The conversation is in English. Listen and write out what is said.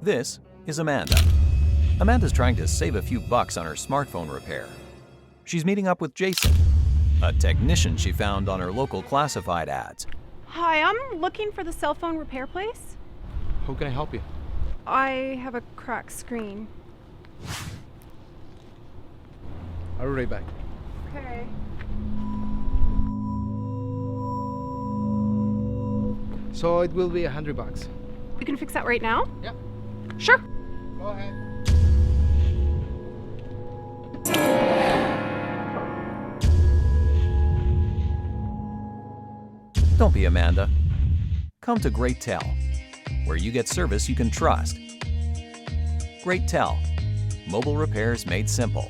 This is Amanda. Amanda's trying to save a few bucks on her smartphone repair. She's meeting up with Jason, a technician she found on her local classified ads. Hi, I'm looking for the cell phone repair place. How can I help you? I have a cracked screen. I'll be right back. Okay. So it will be $100. You can fix that right now? Yeah. Sure. Go ahead. Don't be Amanda. Come to Great Tel, where you get service you can trust. Great Tel, mobile repairs made simple.